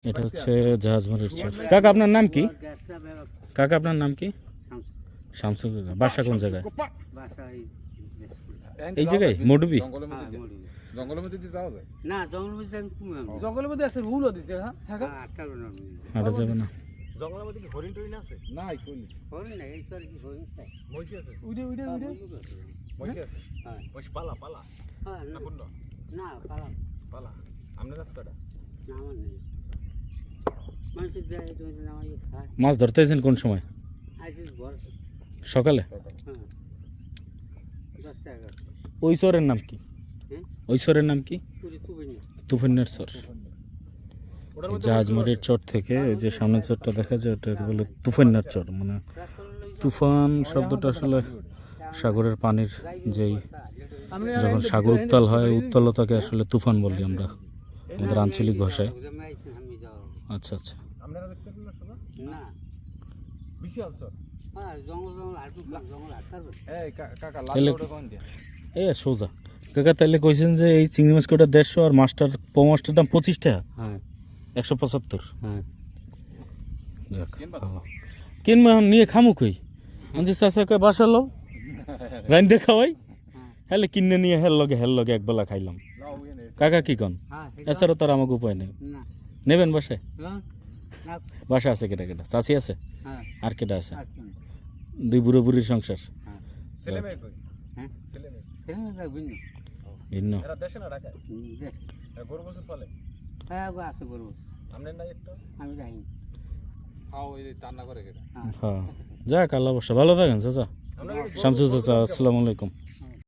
এটা হচ্ছে জাহাজমারের চর। কাকা আপনার নাম কি? কাকা আপনার নাম কি? শামসু কাকা। বাসা কোন জায়গায়? এই জায়গায় মডুবি। জঙ্গলের মধ্যে দিয়ে যাওয়া যায় না, জঙ্গলের মধ্যে আমি জঙ্গলের মধ্যে একটা রুলও দিছে। হ্যাঁ হাঁটা যাবে না। জঙ্গলের মধ্যে কি হরিণ টরিণ আছে? না কই হরিণ না, এই চরে কি হরিণ চাই? মইছি আছে। উইডে উইডে উইডে মইছি আছে। হ্যাঁ ওই পালা পালা হ্যাঁ, না কোন না পালা পালা আমনে রাস্তাটা না, আমার নেই। মানুষের দেয় তুমি তো নামাই খায়। মাছ ধরতে এসেছেন কোন সময়? আইসিস ভর। সকালে? হ্যাঁ 10 টাকা। ওই চরের নাম কি? হ্যাঁ ওই চরের নাম কি? পুরি তুবিন না। তুফানের চর। জাহাজমারের চর থেকে ওই যে সামনের চরটা দেখা যায় ওটাকে বলে তুফানের চর। মানে তুফান শব্দটা আসলে সাগরের পানির যেই যখন সাগর উত্তাল হয় উত্তালতাকে আসলে তুফান বলি আমরা আমাদের আঞ্চলিক ভাষায়। আমি যাও আচ্ছা আচ্ছা। আপনারা দেখতে পেলেন না শোনা না। বিশাল স্যার হ্যাঁ জঙ্গল আটু জঙ্গল আটতার। এই কাকা লাল তাহলে ওটা কোন দিয়া এ সোজা কাকা তাহলে কইছেন যে এই চিংড়ি মাছ কোটা 150 আর মাছটার পো মাছটার দাম 25 টাকা। হ্যাঁ 175। হ্যাঁ যাক কিনবা নিয়ে খামু কই আনছি চাচাকে বাসালো রাইন দেখাওয়াই হেলে কিনে নিয়ে হেল লগে একবেলা খাইলাম। লাও ইয়ে নে কাকা কি কন? হ্যাঁ এছাড়া তার আমাকে উপায় নেই। না নেবেন বাসায়? না না। বাসা আছে কেটা কেটা? চাচি আছে হ্যাঁ আর কেটা আছে? আর কি? 2 বুড়ো বুড়ির সংসার। হ্যাঁ ছেলে মেয়ে কই হ্যাঁ ছেলে মেয়ে ছেলে রাখবেন না। ভিন্ন এরা দেশে না ঢাকায় দেখ এরা গরু বছর ফলে হ্যাঁ গো আছে করব। আমনে নাই একটা আমি যাই। খাও ওই রান্না করে কেটে হ্যাঁ যাক আল্লাহ অবশ্য ভালো থাকেন চাচা। আমরা শামসু চাচা আসসালামু আলাইকুম।